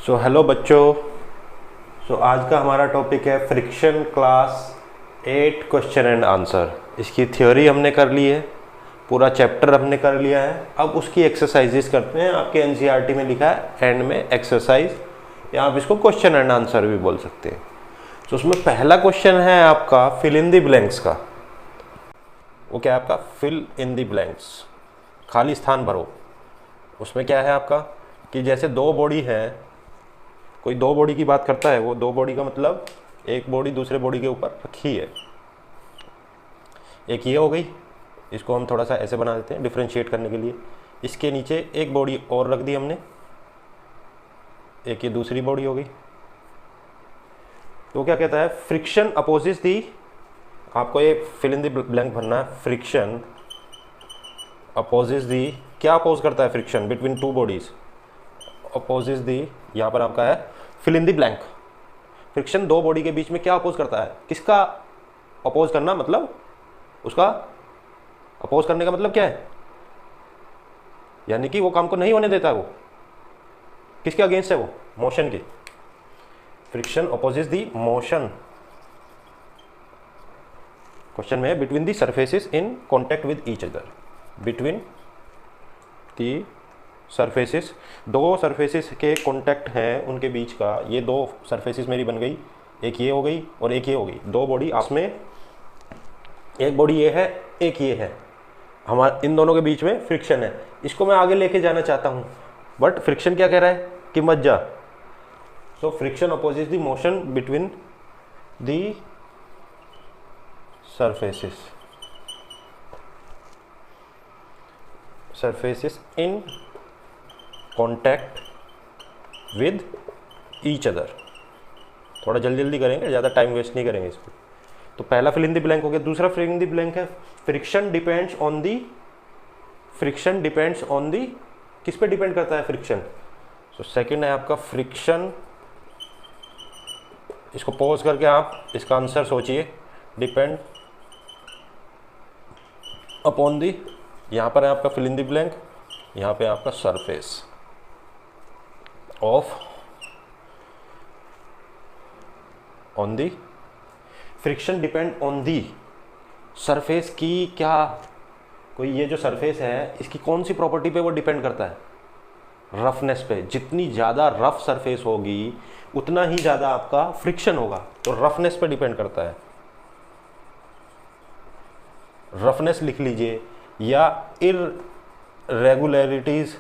Hello बच्चों। आज का हमारा टॉपिक है friction class 8 question and answer. इसकी थ्योरी हमने कर ली है, पूरा चैप्टर हमने कर लिया है। अब उसकी एक्सरसाइजेस करते हैं। आपके एनसीईआरटी में लिखा है एंड में एक्सरसाइज, या आप इसको क्वेश्चन एंड आंसर भी बोल सकते हैं। उसमें पहला क्वेश्चन है आपका फिल इन द ब्लैंक्स का। वो क्या है आपका? फिल इन द ब्लैंक्स, खाली स्थान भरो। उसमें क्या है आपका कि जैसे दो बॉडी है, कोई दो बॉडी की बात करता है, वो दो बॉडी का मतलब एक बॉडी दूसरे बॉडी के ऊपर रखी है। एक ये हो गई, इसको हम थोड़ा सा ऐसे बना देते हैं डिफ्रेंशिएट करने के लिए। इसके नीचे एक बॉडी और रख दी हमने, एक ये दूसरी बॉडी हो गई। तो क्या कहता है? फ्रिक्शन अपोजिस दी, आपको ये फिल इन द ब्लैंक भरना है। फ्रिक्शन अपोजिस दी, क्या अपोज करता है? Friction between two bodies opposes the, यहाँ पर आपका है fill in the blank. Friction दो बॉडी के बीच में क्या अपोज करता है? किसका अपोज करना, मतलब उसका अपोज करने का मतलब क्या है? यानी कि वो काम को नहीं होने देता है। वो किसके अगेंस्ट है? वो मोशन के। Friction opposes the motion. Question में है between the surfaces in contact with each other. Between the surfaces, दो सरफेसेस के कॉन्टैक्ट हैं उनके बीच का। ये दो सरफेसेस मेरी बन गई, एक ये हो गई और एक ये हो गई। दो बॉडी आपस में, एक बॉडी ये है एक ये है, हमारे इन दोनों के बीच में फ्रिक्शन है। इसको मैं आगे लेके जाना चाहता हूँ, बट फ्रिक्शन क्या कह रहा है कि मत जा। So friction opposite the motion between the surfaces in contact with each other. थोड़ा जल्दी जल्दी करेंगे, ज़्यादा टाइम वेस्ट नहीं करेंगे इस पर। तो पहला फिल इन द ब्लैंक हो गया। दूसरा फिल इन द ब्लैंक है friction depends on the. Friction depends on the, किस पे डिपेंड करता है फ्रिक्शन? सो सेकंड है आपका फ्रिक्शन, इसको पॉज करके आप इसका आंसर सोचिए। डिपेंड अपॉन दी, यहाँ पर है आपका फिल इन द ब्लैंक, यहाँ पे आपका surface of on the. Friction depend on the surface की, क्या कोई ये जो सरफेस है इसकी कौन सी प्रॉपर्टी पे वो डिपेंड करता है? रफनेस पे। जितनी ज़्यादा रफ सरफेस होगी उतना ही ज़्यादा आपका फ्रिक्शन होगा। तो रफनेस पे डिपेंड करता है। रफनेस लिख लीजिए, या इररेगुलरिटीज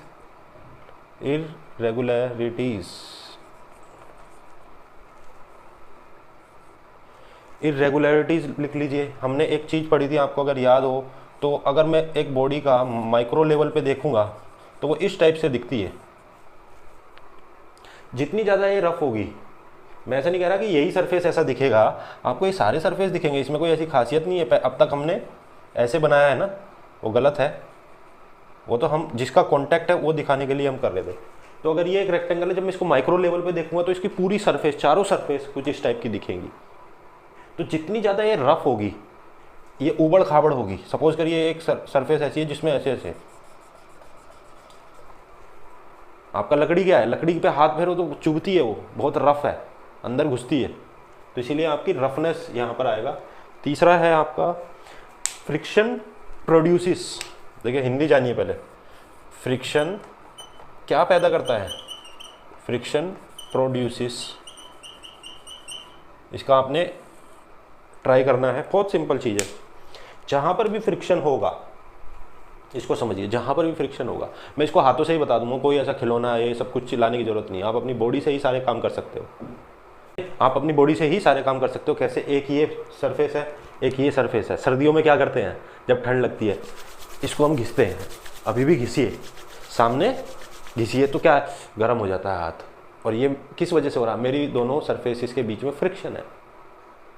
लिख लीजिए। हमने एक चीज़ पढ़ी थी, आपको अगर याद हो तो, अगर मैं एक बॉडी का माइक्रो लेवल पे देखूंगा तो वो इस टाइप से दिखती है। जितनी ज़्यादा ये रफ होगी, मैं ऐसा नहीं कह रहा कि यही सरफेस ऐसा दिखेगा, आपको ये सारे सरफेस दिखेंगे, इसमें कोई ऐसी खासियत नहीं है। अब तक हमने ऐसे बनाया है ना, वो गलत है। वो तो हम जिसका कॉन्टैक्ट है वो दिखाने के लिए हम कर रहे थे। तो अगर ये एक रेक्टेंगल है, जब मैं इसको माइक्रो लेवल पे देखूंगा तो इसकी पूरी सरफेस, चारों सरफेस कुछ इस टाइप की दिखेंगी। तो जितनी ज़्यादा ये रफ होगी, ये उबड़ खाबड़ होगी। सपोज करिए एक सरफेस ऐसी है जिसमें ऐसे ऐसे, आपका लकड़ी क्या है, लकड़ी पे हाथ फेरो तो चुभती है, वो बहुत रफ है, अंदर घुसती है। तो इसीलिए आपकी रफनेस यहाँ पर आएगा। तीसरा है आपका फ्रिक्शन प्रोड्यूसिस। देखिए हिंदी जानिए पहले। फ्रिक्शन क्या पैदा करता है? फ्रिक्शन प्रोड्यूसिस। इसका आपने ट्राई करना है, बहुत सिंपल चीज़ है। जहाँ पर भी फ्रिक्शन होगा, इसको समझिए, जहाँ पर भी फ्रिक्शन होगा, मैं इसको हाथों से ही बता दूंगा, कोई ऐसा खिलौना ये सब कुछ चिल्लाने की जरूरत नहीं है। आप अपनी बॉडी से ही सारे काम कर सकते हो। आप अपनी बॉडी से ही सारे काम कर सकते हो। कैसे? एक ये सरफेस है, एक ये सरफेस है। सर्दियों में क्या करते हैं, जब ठंड लगती है इसको हम घिसते हैं। अभी भी घिसिए, सामने घिसिए तो क्या गर्म हो जाता है हाथ। और ये किस वजह से हो रहा है? मेरी दोनों सरफेसेस के बीच में फ्रिक्शन है।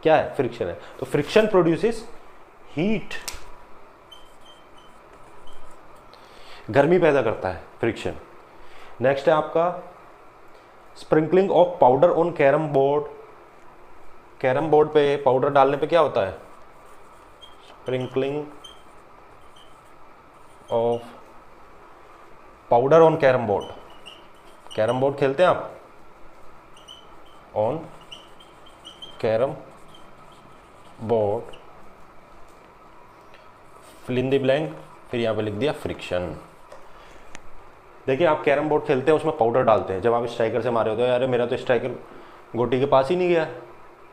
क्या है? फ्रिक्शन है। तो फ्रिक्शन प्रोड्यूसेस हीट, गर्मी पैदा करता है फ्रिक्शन। नेक्स्ट है आपका sprinkling of powder on carrom board. Carrom board पे पाउडर डालने पे क्या होता है? Sprinkling of powder on carrom board. Carrom board खेलते हैं आप, on carrom board, fill in the blank, फिर यहाँ पे लिख दिया फ्रिक्शन। देखिए आप कैरम बोर्ड खेलते हैं, उसमें पाउडर डालते हैं, जब आप स्ट्राइकर से मारे होते हो, अरे मेरा तो स्ट्राइकर गोटी के पास ही नहीं गया,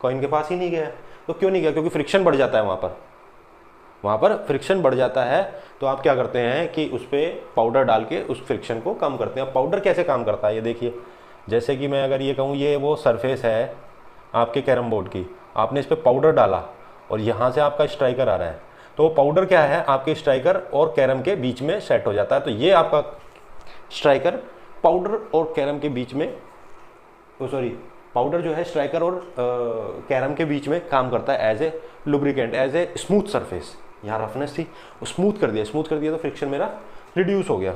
कॉइन के पास ही नहीं गया, तो क्यों नहीं गया? क्योंकि फ्रिक्शन बढ़ जाता है वहाँ पर फ्रिक्शन बढ़ जाता है। तो आप क्या करते हैं कि उस पर पाउडर डाल के उस फ्रिक्शन को कम करते हैं। पाउडर कैसे काम करता है ये देखिए, जैसे कि मैं अगर ये कहूँ ये वो सरफेस है आपके कैरम बोर्ड की, आपने इस पर पाउडर डाला और यहाँ से आपका स्ट्राइकर आ रहा है, तो पाउडर क्या है, आपके स्ट्राइकर और कैरम के बीच में सेट हो जाता है। तो ये आपका स्ट्राइकर पाउडर और कैरम के बीच में, पाउडर जो है स्ट्राइकर और कैरम के बीच में काम करता है as a lubricant, as a smooth surface. यहाँ रफनेस थी, वो स्मूथ कर दिया तो फ्रिक्शन मेरा रिड्यूस हो गया।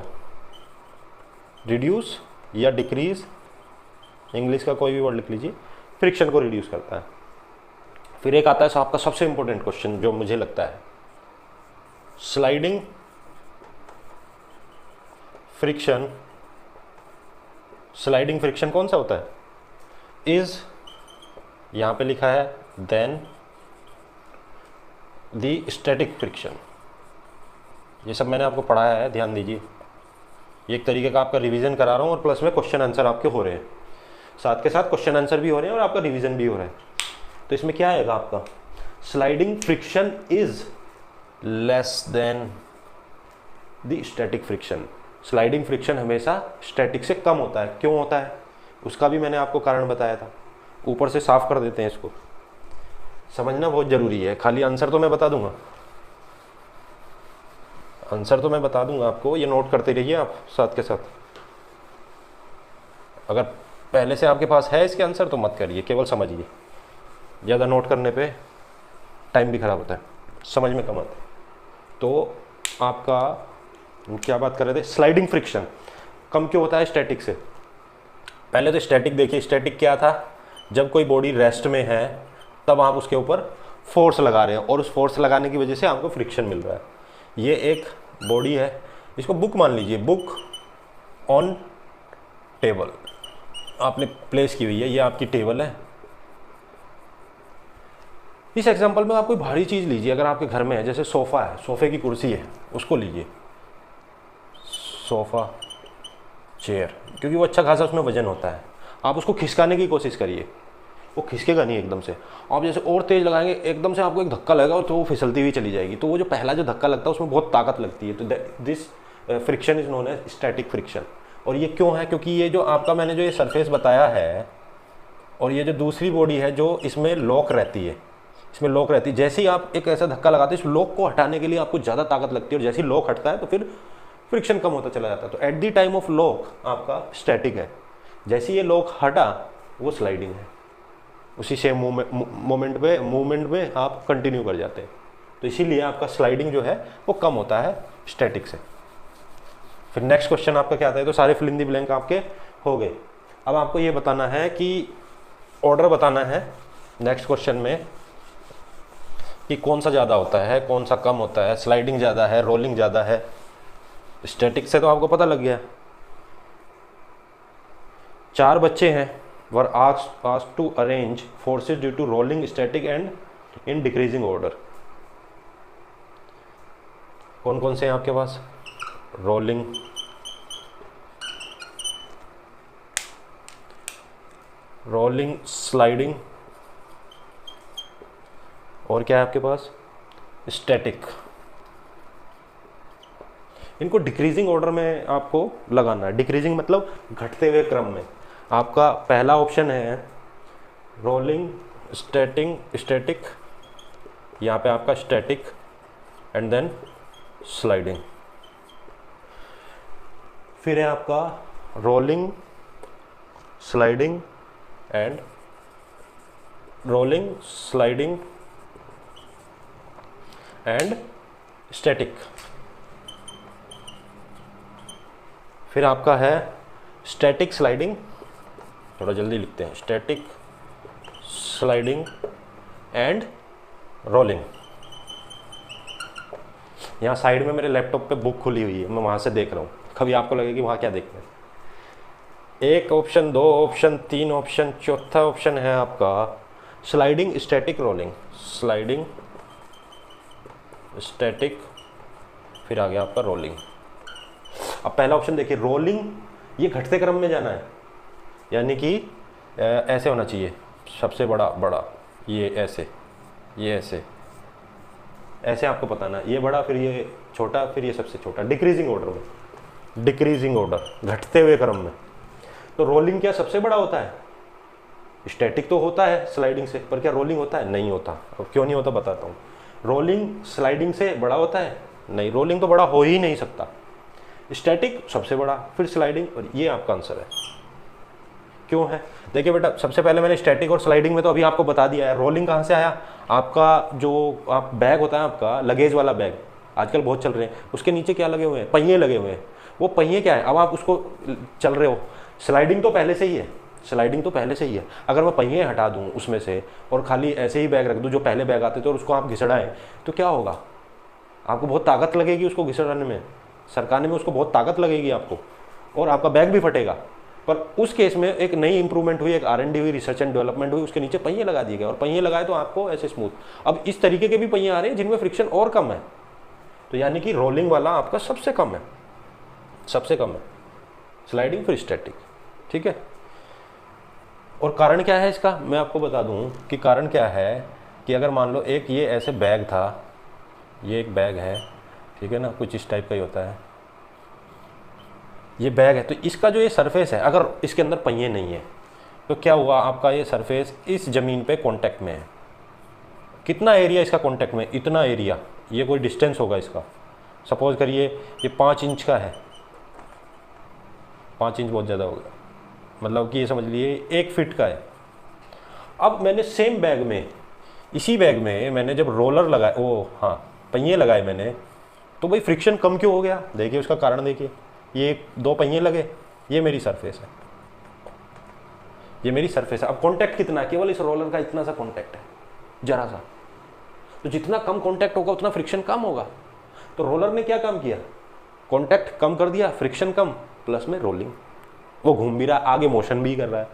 रिड्यूस या डिक्रीज, इंग्लिश का कोई भी वर्ड लिख लीजिए, फ्रिक्शन को रिड्यूस करता है। फिर एक आता है आपका सबसे इंपॉर्टेंट क्वेश्चन जो मुझे लगता है, स्लाइडिंग फ्रिक्शन। स्लाइडिंग फ्रिक्शन कौन सा होता है? इज, यहां पे लिखा है देन द स्टैटिक फ्रिक्शन। ये सब मैंने आपको पढ़ाया है, ध्यान दीजिए। ये एक तरीके का आपका रिवीजन करा रहा हूं और प्लस में क्वेश्चन आंसर आपके हो रहे हैं, साथ के साथ क्वेश्चन आंसर भी हो रहे हैं और आपका रिवीजन भी हो रहा है। तो इसमें क्या आएगा आपका, sliding friction is less than the static friction. Sliding friction हमेशा स्टैटिक से कम होता है। क्यों होता है उसका भी मैंने आपको कारण बताया था। ऊपर से साफ कर देते हैं इसको, समझना बहुत जरूरी है। खाली आंसर तो मैं बता दूंगा, आपको, ये नोट करते रहिए आप साथ के साथ। अगर पहले से आपके पास है इसके आंसर तो मत करिए, केवल समझिए। ज़्यादा नोट करने पे टाइम भी खराब होता है, समझ में कम आता है। तो आपका क्या बात कर रहे थे, स्लाइडिंग फ्रिक्शन कम क्यों होता है स्टैटिक से? पहले तो स्टैटिक देखिए, स्टैटिक क्या था, जब कोई बॉडी रेस्ट में है तब आप उसके ऊपर फोर्स लगा रहे हैं और उस फोर्स लगाने की वजह से आपको फ्रिक्शन मिल रहा है। ये एक बॉडी है, इसको बुक मान लीजिए, बुक ऑन टेबल आपने प्लेस की हुई है, ये आपकी टेबल है। इस एग्जांपल में आप कोई भारी चीज़ लीजिए, अगर आपके घर में है, जैसे सोफ़ा है, सोफ़े की कुर्सी है, उसको लीजिए, सोफ़ा चेयर, क्योंकि वो अच्छा खासा उसमें वजन होता है। आप उसको खिसकाने की कोशिश करिए, वो खिसकेगा नहीं एकदम से। आप जैसे और तेज़ लगाएंगे, एकदम से आपको एक धक्का लगेगा तो वो फिसलती हुई चली जाएगी। तो वो जो पहला जो धक्का लगता है उसमें बहुत ताकत लगती है। तो this friction is known as static friction. और ये क्यों है? क्योंकि ये जो आपका मैंने जो ये सरफेस बताया है और ये जो दूसरी बॉडी है जो इसमें लॉक रहती है, जैसे ही आप एक ऐसा धक्का लगाते हैं, इस लॉक को हटाने के लिए आपको ज़्यादा ताकत लगती है और जैसे ही लॉक हटता है तो फिर फ्रिक्शन कम होता चला जाता है। तो at the time of lock आपका स्टैटिक है, जैसे ये लॉक हटा वो स्लाइडिंग है, उसी सेम मूवमेंट में आप कंटिन्यू कर जाते हैं। तो इसीलिए आपका स्लाइडिंग जो है वो कम होता है स्टैटिक से। फिर नेक्स्ट क्वेश्चन आपका क्या आता है? तो सारे फिल इन द ब्लैंक आपके हो गए। अब आपको ये बताना है कि ऑर्डर बताना है नेक्स्ट क्वेश्चन में कि कौन सा ज़्यादा होता है, कौन सा कम होता है, स्लाइडिंग ज़्यादा है, रोलिंग ज़्यादा है। स्टैटिक से तो आपको पता लग गया। 4 बच्चे हैं, were asked to arrange forces due to rolling, static and in decreasing order. कौन कौन से हैं आपके पास? रोलिंग, स्लाइडिंग, और क्या है आपके पास? स्टैटिक। इनको डिक्रीजिंग ऑर्डर में आपको लगाना है। डिक्रीजिंग मतलब घटते हुए क्रम में। आपका पहला ऑप्शन है रोलिंग, स्टैटिक, यहाँ पे आपका स्टैटिक एंड देन स्लाइडिंग। फिर है आपका rolling, sliding and rolling, sliding and static. फिर आपका है स्टैटिक, स्लाइडिंग, थोड़ा जल्दी लिखते हैं, स्टैटिक, स्लाइडिंग एंड रोलिंग। यहाँ साइड में मेरे लैपटॉप पे बुक खुली हुई है, मैं वहाँ से देख रहा हूँ, कभी आपको लगे कि वहाँ क्या देख रहे हैं। एक ऑप्शन, दो ऑप्शन, तीन ऑप्शन, चौथा ऑप्शन है आपका sliding static rolling. Sliding static, फिर आ गया आपका रोलिंग। अब पहला ऑप्शन देखिए, रोलिंग, ये घटते क्रम में जाना है, यानी कि ऐसे होना चाहिए, सबसे बड़ा बड़ा, ये ऐसे, ये ऐसे, ऐसे आपको बताना, ये बड़ा फिर ये छोटा फिर ये सबसे छोटा, डिक्रीजिंग ऑर्डर में, डिक्रीजिंग ऑर्डर, घटते हुए क्रम में। तो रोलिंग क्या सबसे बड़ा होता है? स्टैटिक तो होता है स्लाइडिंग से, पर क्या रोलिंग होता है? नहीं होता। अब क्यों नहीं होता बताता हूँ। रोलिंग स्लाइडिंग से बड़ा होता है? नहीं, रोलिंग तो बड़ा हो ही नहीं सकता। स्टैटिक सबसे बड़ा, फिर स्लाइडिंग, और ये आपका आंसर है। क्यों है? देखिए बेटा, सबसे पहले मैंने स्टैटिक और स्लाइडिंग में तो अभी आपको बता दिया है। रोलिंग कहाँ से आया? आपका जो आप बैग होता है, आपका लगेज वाला बैग आजकल बहुत चल रहे हैं, उसके नीचे क्या लगे हुए हैं? पहिए लगे हुए हैं। वो पहिए क्या है? अब आप उसको चल रहे हो, स्लाइडिंग तो पहले से ही है, स्लाइडिंग तो पहले से ही है। अगर मैं पहिए हटा दूं उसमें से और खाली ऐसे ही बैग रख दूं जो पहले बैग आते थे और उसको आप घिसड़ाएं, तो क्या होगा? आपको बहुत ताकत लगेगी उसको घिसड़ाने में, सरकाने में उसको बहुत ताकत लगेगी आपको, और आपका बैग भी फटेगा। पर उस केस में एक नई इंप्रूवमेंट हुई, एक R&D हुई, रिसर्च एंड डेवलपमेंट हुई, उसके नीचे पहिए लगा दिए गए, और पहिए लगाए तो आपको ऐसे स्मूथ। अब इस तरीके के भी पहिए आ रहे हैं जिनमें फ्रिक्शन और कम है, तो यानी कि रोलिंग वाला आपका सबसे कम है, सबसे कम है, स्लाइडिंग फिर स्टैटिक। ठीक है। और कारण क्या है इसका, मैं आपको बता दूं कि कारण क्या है कि अगर मान लो एक ये ऐसे बैग था, ये एक बैग है, ठीक है ना, कुछ इस टाइप का ही होता है, ये बैग है, तो इसका जो ये सरफेस है, अगर इसके अंदर पहिए नहीं है तो क्या हुआ, आपका ये सरफेस इस जमीन पे कांटेक्ट में है। कितना एरिया इसका कांटेक्ट में? इतना एरिया, ये कोई डिस्टेंस होगा इसका, सपोज करिए ये 5 इंच का है, 5 इंच बहुत ज़्यादा हो गया, मतलब कि ये समझ लिए 1 फीट का है। अब मैंने सेम बैग में, इसी बैग में मैंने जब रोलर लगाए, हाँ पहिए लगाए मैंने, तो भाई फ्रिक्शन कम क्यों हो गया? देखिए उसका कारण देखिए, ये 2 पहिए लगे, ये मेरी सरफेस है, ये मेरी सरफेस है। अब कांटेक्ट कितना है? केवल इस रोलर का इतना सा कांटेक्ट है, जरा सा। तो जितना कम कांटेक्ट होगा उतना फ्रिक्शन कम होगा। तो रोलर ने क्या काम किया? कांटेक्ट कम कर दिया, फ्रिक्शन कम, प्लस में रोलिंग, वो घूम भी रहा, आगे मोशन भी कर रहा है।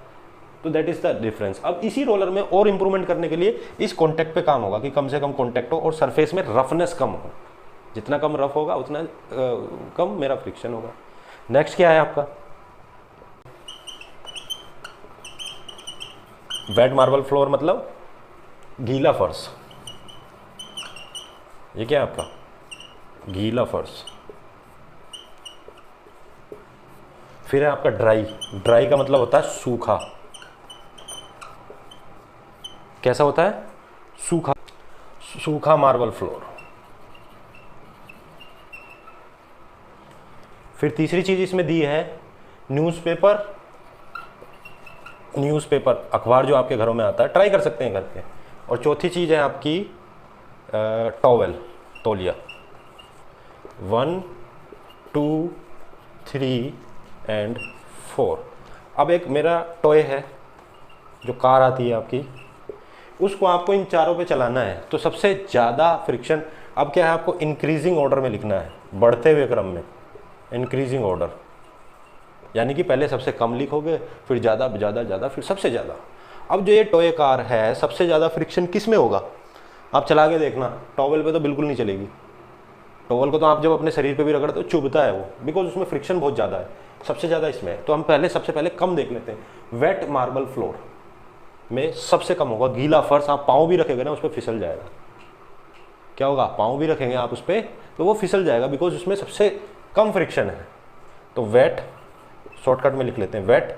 तो दैट इज द डिफरेंस। अब इसी रोलर में और इंप्रूवमेंट करने के लिए इस कांटेक्ट पे काम होगा कि कम से कम कांटेक्ट हो और सरफेस में रफनेस कम हो। जितना कम रफ होगा उतना कम मेरा फ्रिक्शन होगा। नेक्स्ट क्या है आपका? वेट मार्बल फ्लोर मतलब गीला फर्श। ये क्या है आपका? गीला फर्श। फिर है आपका ड्राई। ड्राई का मतलब होता है सूखा। कैसा होता है? सूखा, सूखा मार्बल फ्लोर। फिर तीसरी चीज इसमें दी है न्यूज़पेपर। न्यूज़पेपर, अखबार जो आपके घरों में आता है, ट्राई कर सकते हैं घर पे। और चौथी चीज़ है आपकी टॉवेल, तौलिया। 1 2 3 एंड 4। अब एक मेरा टॉय है, जो कार आती है आपकी, उसको आपको इन चारों पे चलाना है। तो सबसे ज़्यादा फ्रिक्शन, अब क्या है, आपको इंक्रीजिंग ऑर्डर में लिखना है, बढ़ते हुए क्रम में, इंक्रीजिंग ऑर्डर, यानी कि पहले सबसे कम लिखोगे, फिर ज़्यादा ज़्यादा ज़्यादा, फिर सबसे ज़्यादा। अब जो ये टॉय कार है, सबसे ज़्यादा फ्रिक्शन किस में होगा? आप चला के देखना, टॉवेल पे तो बिल्कुल नहीं चलेगी। टॉवेल को तो आप जब अपने शरीर पे भी रगड़ते हो चुभता है वो, बिकॉज उसमें फ्रिक्शन बहुत ज़्यादा है। सबसे ज़्यादा इसमें है। तो हम सबसे पहले कम देख लेते हैं। वेट मार्बल फ्लोर में सबसे कम होगा गीला फर्श। आप पाँव भी रखेंगे ना, उस पर फिसल जाएगा। क्या होगा? पाँव भी रखेंगे आप उस पर तो वो फिसल जाएगा, बिकॉज उसमें सबसे कम फ्रिक्शन है। तो वेट, शॉर्टकट में लिख लेते हैं वेट।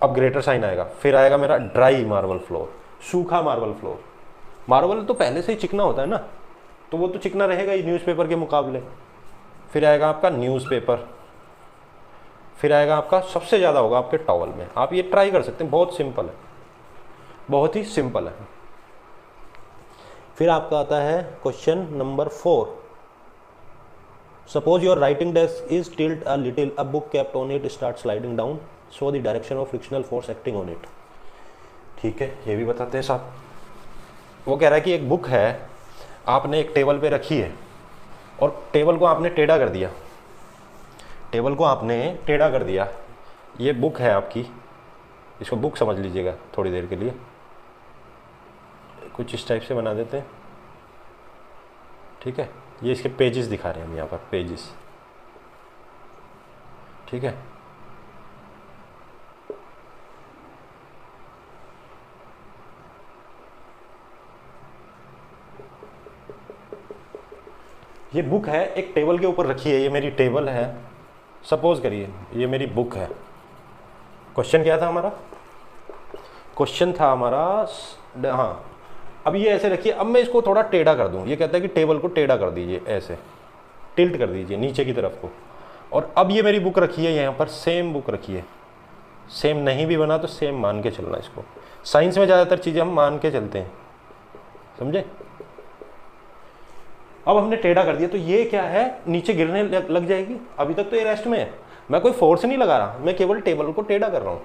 अब ग्रेटर साइन आएगा, फिर आएगा मेरा ड्राई मार्बल फ्लोर, सूखा मार्बल फ्लोर। मार्बल तो पहले से ही चिकना होता है ना, तो वो तो चिकना रहेगा ही न्यूज़पेपर के मुकाबले। फिर आएगा आपका न्यूज़पेपर, फिर आएगा आपका, सबसे ज़्यादा होगा आपके टॉवल में। आप ये ट्राई कर सकते हैं, बहुत सिंपल है, बहुत ही सिंपल है। फिर आपका आता है question number 4। Suppose your writing desk is tilt a little, a book kept on it start sliding down, show the direction of frictional force acting on it. ठीक है, ये भी बताते हैं साहब। वो कह रहा है कि एक बुक है, आपने एक टेबल पे रखी है और टेबल को आपने टेढ़ा कर दिया। टेबल को आपने टेढ़ा कर दिया, ये बुक है आपकी, इसको बुक समझ लीजिएगा थोड़ी देर के लिए, कुछ इस टाइप से बना देते हैं, ठीक है। ये इसके पेजेस दिखा रहे हैं हम यहाँ पर, पेजेस, ठीक है। ये बुक है, एक टेबल के ऊपर रखी है, ये मेरी टेबल है, सपोज करिए ये मेरी बुक है। क्वेश्चन क्या था हमारा? क्वेश्चन था हमारा, हाँ, अब ये ऐसे रखिए, अब मैं इसको थोड़ा टेढ़ा कर दूं, ये कहता है कि टेबल को टेढ़ा कर दीजिए, ऐसे टिल्ट कर दीजिए नीचे की तरफ को। और अब ये मेरी बुक रखी है यहाँ पर, सेम बुक रखी है, सेम नहीं भी बना तो सेम मान के चलना इसको। साइंस में ज़्यादातर चीज़ें हम मान के चलते हैं, समझे। अब हमने टेढ़ा कर दिया तो ये क्या है, नीचे गिरने लग जाएगी। अभी तक तो ये रेस्ट में है, मैं कोई फोर्स नहीं लगा रहा, मैं केवल टेबल को टेढ़ा कर रहा हूँ,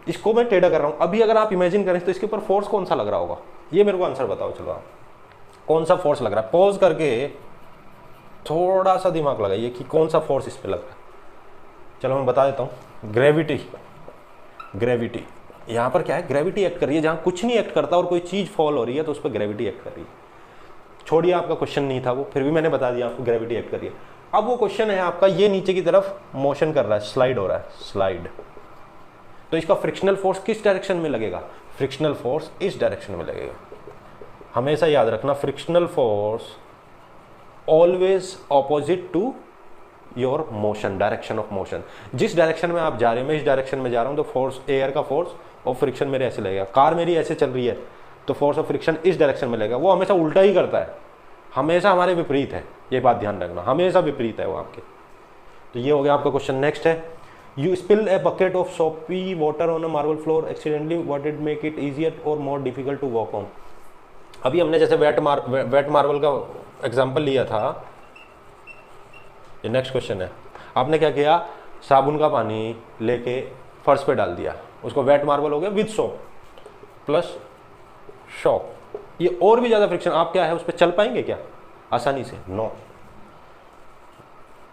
इसको मैं टेढ़ा कर रहा हूँ। अभी अगर आप इमेजिन करें तो इसके ऊपर फोर्स कौन सा लग रहा होगा, ये मेरे को आंसर बताओ। चलो आप, कौन सा फोर्स लग रहा है, पॉज करके थोड़ा सा दिमाग लगाइए कि कौन सा फोर्स इस पर लग रहा है। चलो मैं बता देता हूँ, ग्रेविटी। ग्रेविटी यहाँ पर क्या है, ग्रेविटी एक्ट कर रही है। जहाँ कुछ नहीं एक्ट करता और कोई चीज़ फॉल हो रही है तो उस पर ग्रेविटी एक्ट कर रही है। छोड़िए, आपका क्वेश्चन नहीं था वो, फिर भी मैंने बता दिया आपको ग्रेविटी एक्ट कर रही है। अब वो क्वेश्चन है आपका, ये नीचे की तरफ मोशन कर रहा है, स्लाइड हो रहा है, स्लाइड। तो इसका फ्रिक्शनल फोर्स किस डायरेक्शन में लगेगा, फ्रिक्शनल फोर्स इस डायरेक्शन में लगेगा। हमेशा याद रखना, frictional force always opposite to your motion, direction of motion. जिस डायरेक्शन में आप जा रहे हैं, मैं इस डायरेक्शन में जा रहा हूं तो फोर्स, एयर का फोर्स और फ्रिक्शन मेरे ऐसे लगेगा। कार मेरी ऐसे चल रही है तो फोर्स ऑफ फ्रिक्शन इस डायरेक्शन में लगेगा। वो हमेशा उल्टा ही करता है, हमेशा हमारे विपरीत है, ये बात ध्यान रखना, हमेशा विपरीत है वो आपके। तो ये हो गया आपका क्वेश्चन। नेक्स्ट है, you spill a bucket of soapy water on a marble floor accidentally, what did make it easier or more difficult to walk on. अभी हमने जैसे वेट मार्बल का एग्जाम्पल लिया था, ये नेक्स्ट क्वेश्चन है। आपने क्या किया, साबुन का पानी लेके फर्श पे डाल दिया, उसको वेट मार्बल हो गया विद सोप प्लस शॉक। ये और भी ज़्यादा फ्रिक्शन, आप क्या है उस पर चल पाएंगे क्या आसानी से? No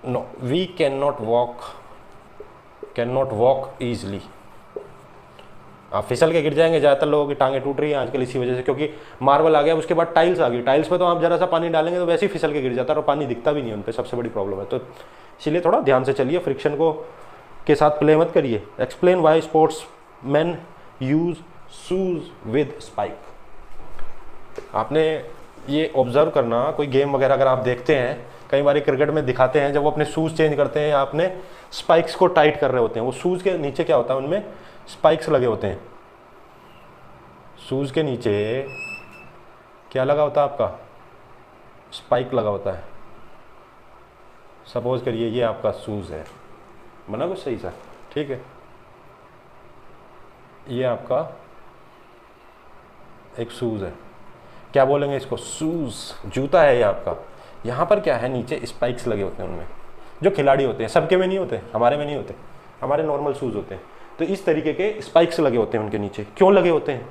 no, we can not walk easily. आप फिसल के गिर जाएंगे। ज़्यादातर लोगों की टांगें टूट रही हैं आजकल इसी वजह से, क्योंकि मार्बल आ गया, उसके बाद टाइल्स आ गई। टाइल्स पे तो आप जरा सा पानी डालेंगे तो वैसे ही फिसल के गिर जाता है और पानी दिखता भी नहीं उन पर, सबसे बड़ी प्रॉब्लम है। तो इसीलिए थोड़ा ध्यान से चलिए, फ्रिक्शन को के साथ प्ले मत करिए। Explain why sports man use shoes with spike. आपने ये ऑब्जर्व करना, कोई गेम वगैरह अगर आप देखते हैं, कई बार क्रिकेट में दिखाते हैं, जब वो अपने शूज़ चेंज करते हैं, आपने स्पाइक्स को टाइट कर रहे होते हैं, वो शूज़ के नीचे क्या होता है, उनमें स्पाइक्स लगे होते हैं। शूज़ के नीचे क्या लगा होता है आपका, स्पाइक लगा होता है। सपोज करिए ये आपका शूज़ है, बना कुछ सही सा, ठीक है। ये आपका एक शूज़ है, क्या बोलेंगे इसको, शूज़, जूता है ये आपका। यहाँ पर क्या है, नीचे स्पाइक्स लगे होते हैं उनमें, जो खिलाड़ी होते हैं, सबके में नहीं होते, हमारे में नहीं होते, हमारे नॉर्मल शूज़ होते हैं। तो इस तरीके के स्पाइक्स लगे होते हैं उनके नीचे। क्यों लगे होते हैं?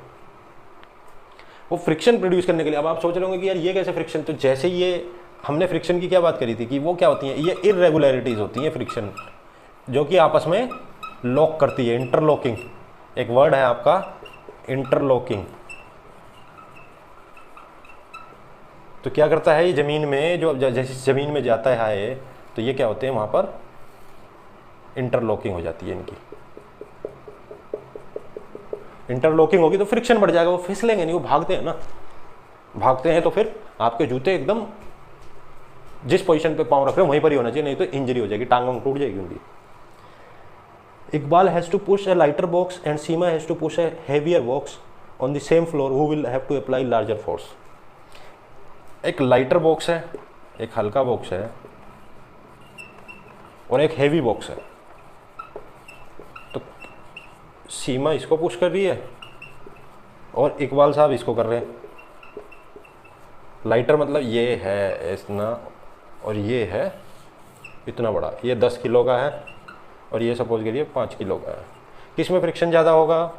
वो फ्रिक्शन प्रोड्यूस करने के लिए। अब आप सोच रहे होंगे कि यार ये कैसे फ्रिक्शन, तो जैसे ये हमने फ्रिक्शन की क्या बात करी थी कि वो क्या होती हैं, ये इरेगुलरिटीज़ होती हैं फ्रिक्शन, जो कि आपस में लॉक करती है। इंटरलॉकिंग एक वर्ड है आपका, इंटरलॉकिंग। तो क्या करता है ये ज़मीन में, जो जैसे ज़मीन में जाता है तो ये क्या होते हैं, वहाँ पर इंटरलॉकिंग हो जाती है इनकी। इंटरलॉकिंग होगी तो फ्रिक्शन बढ़ जाएगा, वो फिसलेंगे नहीं, वो भागते हैं ना, भागते हैं तो फिर आपके जूते एकदम जिस पोजीशन पे पाँव रख रहे हो वहीं पर ही होना चाहिए, नहीं तो इंजरी हो जाएगी, टांग वांग टूट जाएगी उनकी। Iqbal has to push a lighter box and Seema has to push a heavier box on the same floor, who will have to apply larger force. एक लाइटर बॉक्स है, एक हल्का बॉक्स है और एक हेवी बॉक्स है। तो सीमा इसको पुश कर रही है और इकबाल साहब इसको कर रहे हैं। लाइटर मतलब ये है इतना और ये है इतना बड़ा, ये 10 किलो का है और ये सपोज करिए 5 किलो का है। किस में फ्रिक्शन ज़्यादा होगा?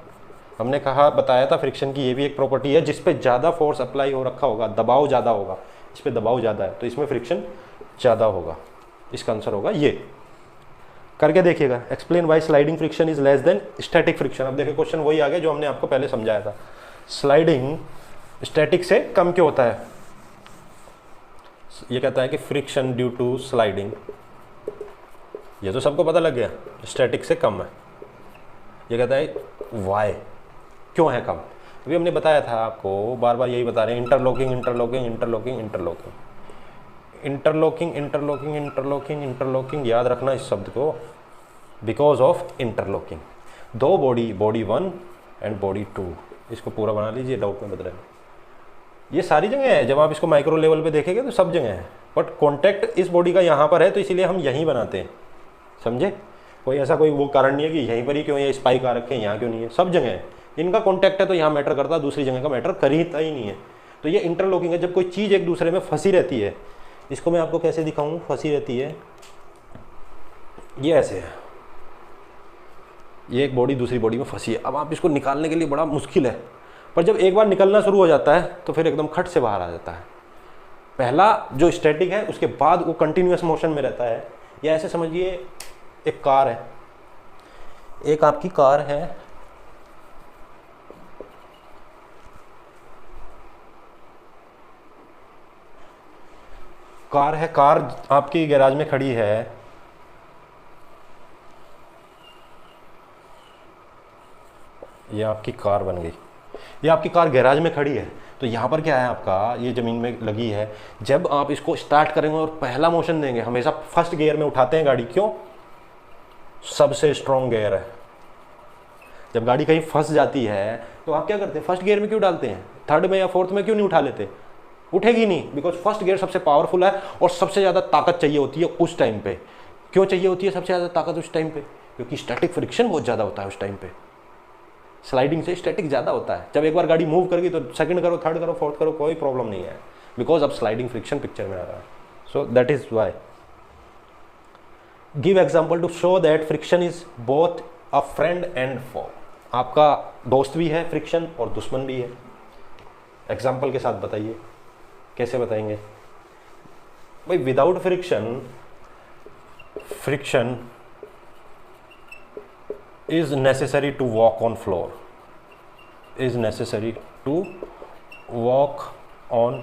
हमने कहा, बताया था फ्रिक्शन की ये भी एक प्रॉपर्टी है, जिस पे ज़्यादा फोर्स अप्लाई हो रखा होगा, दबाव ज़्यादा होगा, इस पे दबाव ज़्यादा है तो इसमें फ्रिक्शन ज़्यादा होगा। इसका आंसर होगा ये। करके देखिएगा, explain why sliding friction is less than static friction. अब देखिए क्वेश्चन वही आ गया जो हमने आपको पहले समझाया था, स्लाइडिंग स्टैटिक से कम क्यों होता है। ये कहता है कि फ्रिक्शन ड्यू टू स्लाइडिंग, ये तो सबको पता लग गया, स्टैटिक से कम है। ये कहता है वाई, क्यों है कम। अभी हमने बताया था आपको, बार बार यही बता रहे हैं, interlocking interlocking interlocking interlocking interlocking interlocking interlocking interlocking, याद रखना इस शब्द को, बिकॉज ऑफ इंटरलॉकिंग। दो बॉडी, बॉडी 1 एंड बॉडी 2, इसको पूरा बना लीजिए, डाउट में बदलेंगे। ये सारी जगह है, जब आप इसको माइक्रो लेवल पे देखेंगे तो सब जगह है, बट कॉन्टैक्ट इस बॉडी का यहाँ पर है तो इसीलिए हम यहीं बनाते हैं, समझे। कोई ऐसा कोई वो कारण नहीं है कि यहीं पर ही क्यों ये स्पाइक आ रखे हैं, यहाँ क्यों नहीं है, सब जगह है। इनका कॉन्टैक्ट है तो यहाँ मैटर करता है, दूसरी जगह का मैटर करता ही नहीं है। तो ये इंटरलॉकिंग है, जब कोई चीज़ एक दूसरे में फंसी रहती है। इसको मैं आपको कैसे दिखाऊं, फंसी रहती है, ये ऐसे है, ये एक बॉडी दूसरी बॉडी में फंसी है। अब आप इसको निकालने के लिए बड़ा मुश्किल है, पर जब एक बार निकलना शुरू हो जाता है तो फिर एकदम खट से बाहर आ जाता है। पहला जो स्टैटिक है उसके बाद वो कंटिन्यूअस मोशन में रहता है। या ऐसे समझिए एक कार है, एक आपकी कार है, कार आपकी गैराज में खड़ी है, ये आपकी कार बन गई, ये आपकी कार गैराज में खड़ी है। तो यहाँ पर क्या है, आपका ये ज़मीन में लगी है। जब आप इसको स्टार्ट करेंगे और पहला मोशन देंगे, हमेशा फर्स्ट गियर में उठाते हैं गाड़ी, क्यों, सबसे स्ट्रॉन्ग गियर है। जब गाड़ी कहीं फंस जाती है तो आप क्या करते हैं, फर्स्ट गियर में क्यों डालते हैं, थर्ड में या फोर्थ में क्यों नहीं उठा लेते, उठेगी नहीं, बिकॉज फर्स्ट गियर सबसे पावरफुल है और सबसे ज़्यादा ताकत चाहिए होती है उस टाइम पे। क्यों चाहिए होती है सबसे ज़्यादा ताकत उस टाइम पे, क्योंकि स्टैटिक फ्रिक्शन बहुत ज़्यादा होता है उस टाइम पे। स्लाइडिंग से स्टैटिक ज़्यादा होता है। जब एक बार गाड़ी मूव कर गई तो सेकंड करो, थर्ड करो, फोर्थ करो, कोई प्रॉब्लम नहीं है, बिकॉज अब स्लाइडिंग फ्रिक्शन पिक्चर में आ रहा है। So that is why. Give example to show that friction is both a friend and foe. आपका दोस्त भी है फ्रिक्शन और दुश्मन भी है। एग्जाम्पल के साथ बताइए, कैसे बताएंगे भाई। Without friction, friction is necessary to walk on floor, is necessary to walk on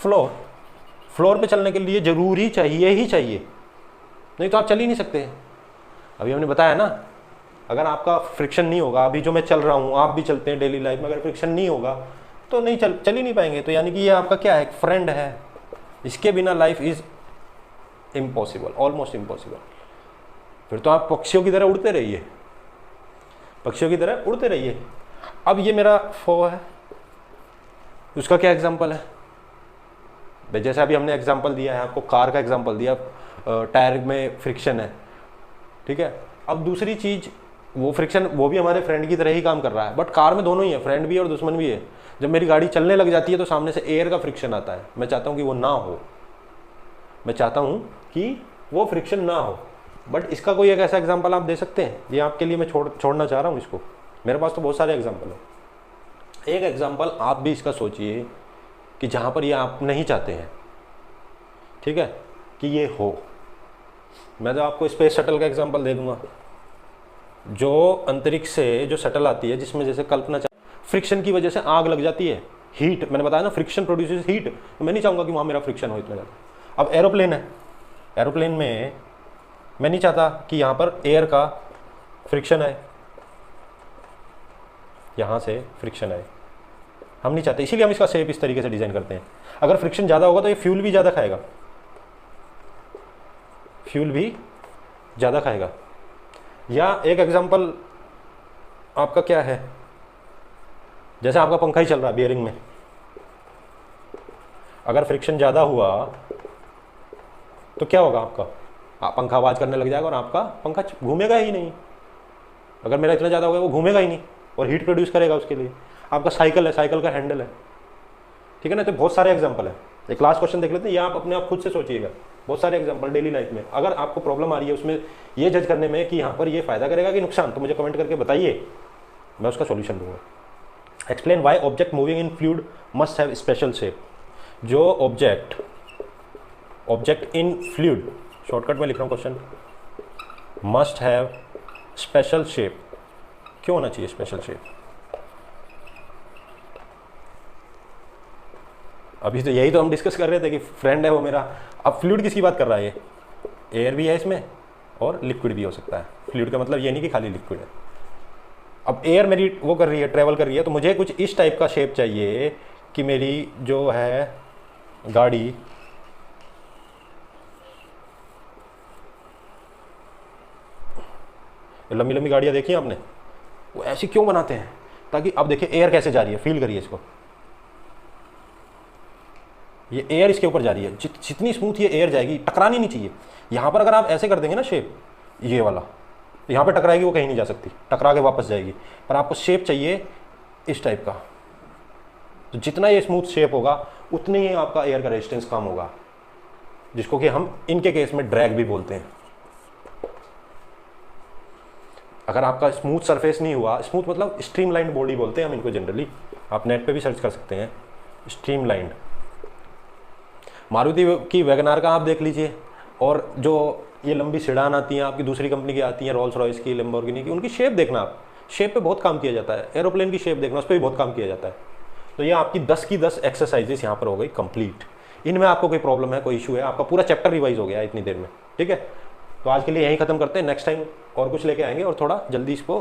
floor। Floor पे चलने के लिए जरूरी चाहिए ही चाहिए, नहीं तो आप चल ही नहीं सकते। अभी हमने बताया ना, अगर आपका फ्रिक्शन नहीं होगा, अभी जो मैं चल रहा हूँ, आप भी चलते हैं डेली लाइफ में, अगर फ्रिक्शन नहीं होगा तो नहीं चल ही नहीं पाएंगे। तो यानी कि ये आपका क्या है, फ्रेंड है, इसके बिना life is impossible, almost impossible. फिर तो आप पक्षियों की तरह उड़ते रहिए, पक्षियों की तरह उड़ते रहिए। अब ये मेरा फो है, उसका क्या एग्जांपल है भाई, जैसे अभी हमने एग्जांपल दिया है आपको, कार का एग्जांपल दिया, टायर में फ्रिक्शन है, ठीक है। अब दूसरी चीज, वो फ्रिक्शन वो भी हमारे फ्रेंड की तरह ही काम कर रहा है, बट कार में दोनों ही है, फ्रेंड भी है और दुश्मन भी है। जब मेरी गाड़ी चलने लग जाती है तो सामने से एयर का फ्रिक्शन आता है, मैं चाहता हूँ कि वो ना हो, मैं चाहता हूँ कि वो फ्रिक्शन ना हो। बट इसका कोई एक ऐसा एग्जांपल आप दे सकते हैं, ये आपके लिए मैं छोड़ना चाह रहा हूँ इसको, मेरे पास तो बहुत सारे एग्जांपल हैं। एक एग्जांपल आप भी इसका सोचिए कि जहाँ पर ये आप नहीं चाहते हैं, ठीक है, कि ये हो। मैं तो आपको स्पेस शटल का एग्जांपल दे दूंगा, जो अंतरिक्ष से जो शटल आती है, जिसमें जैसे कल्पना फ्रिक्शन की वजह से आग लग जाती है, हीट, मैंने बताया ना फ्रिक्शन प्रोड्यूसेस हीट, तो मैं नहीं चाहूँगा कि वहाँ मेरा फ्रिक्शन हो इतना ज़्यादा। अब एरोप्लेन है, एरोप्लेन में मैं नहीं चाहता कि यहाँ पर एयर का फ्रिक्शन आए, यहाँ से फ्रिक्शन आए, हम नहीं चाहते, इसीलिए हम इसका शेप इस तरीके से डिज़ाइन करते हैं। अगर फ्रिक्शन ज़्यादा होगा तो ये फ्यूल भी ज़्यादा खाएगा, फ्यूल भी ज़्यादा खाएगा। या एक एग्जांपल आपका क्या है, जैसे आपका पंखा ही चल रहा है बियरिंग में, अगर फ्रिक्शन ज़्यादा हुआ तो क्या होगा, आपका पंखा आवाज़ करने लग जाएगा और आपका पंखा घूमेगा ही नहीं। अगर मेरा इतना ज़्यादा होगा वो घूमेगा ही नहीं और हीट प्रोड्यूस करेगा उसके लिए। आपका साइकिल है, साइकिल का हैंडल है, ठीक है ना। तो बहुत सारे एग्जांपल है, एक लास्ट क्वेश्चन देख लेते हैं, ये आप अपने आप खुद से सोचिएगा, बहुत सारे एग्जांपल डेली लाइफ में। अगर आपको प्रॉब्लम आ रही है उसमें ये जज करने में कि यहाँ पर ये फ़ायदा करेगा कि नुकसान, तो मुझे कमेंट करके बताइए, मैं उसका सोल्यूशन दूंगा। Explain why object moving in fluid must have special shape. जो ऑब्जेक्ट इन फ्लूइड शॉर्टकट में लिख रहा हूँ question, must have special shape. क्यों होना चाहिए स्पेशल शेप? अभी तो यही तो हम डिस्कस कर रहे थे कि फ्रेंड है वो मेरा। अब फ्लूइड किसकी बात कर रहा है? ये एयर भी है इसमें और लिक्विड भी हो सकता है। फ्लूइड का मतलब ये नहीं कि खाली लिक्विड है। अब एयर मेरी वो कर रही है, ट्रेवल कर रही है, तो मुझे कुछ इस टाइप का शेप चाहिए कि मेरी जो है गाड़ी लंबी लंबी गाड़ियाँ देखी आपने, वो ऐसी क्यों बनाते हैं? ताकि अब देखिए एयर कैसे जा रही है, फील करिए इसको। ये एयर इसके ऊपर जा रही है, जितनी स्मूथ ये एयर जाएगी, टकरानी नहीं चाहिए। यहाँ पर अगर आप ऐसे कर देंगे ना शेप, ये वाला यहाँ पे टकराएगी, वो कहीं नहीं जा सकती, टकरा के वापस जाएगी। पर आपको शेप चाहिए इस टाइप का, तो जितना ये स्मूथ शेप होगा उतनी ही आपका एयर का रेजिस्टेंस कम होगा, जिसको कि हम इनके केस में ड्रैग भी बोलते हैं। अगर आपका स्मूथ सरफेस नहीं हुआ, स्मूथ मतलब स्ट्रीमलाइंड बॉडी बोलते हैं हम इनको जनरली, आप नेट पे भी सर्च कर सकते हैं स्ट्रीमलाइंड। मारुति की वैगनार का आप देख लीजिए, और जो ये लंबी सेडान आती हैं आपकी दूसरी कंपनी की आती हैं, रोल्स रॉयस की, लैम्बोर्गिनी की, उनकी शेप देखना आप, शेप पे बहुत काम किया जाता है। एरोप्लेन की शेप देखना, उस पर भी बहुत काम किया जाता है। तो ये आपकी 10 की 10 एक्सरसाइजेस यहाँ पर हो गई कंप्लीट। इनमें आपको कोई प्रॉब्लम है, कोई इशू है, आपका पूरा चैप्टर रिवाइज हो गया इतनी देर में। ठीक है, तो आज के लिए यहीं खत्म करते हैं, नेक्स्ट टाइम और कुछ लेके आएंगे और थोड़ा जल्दी इसको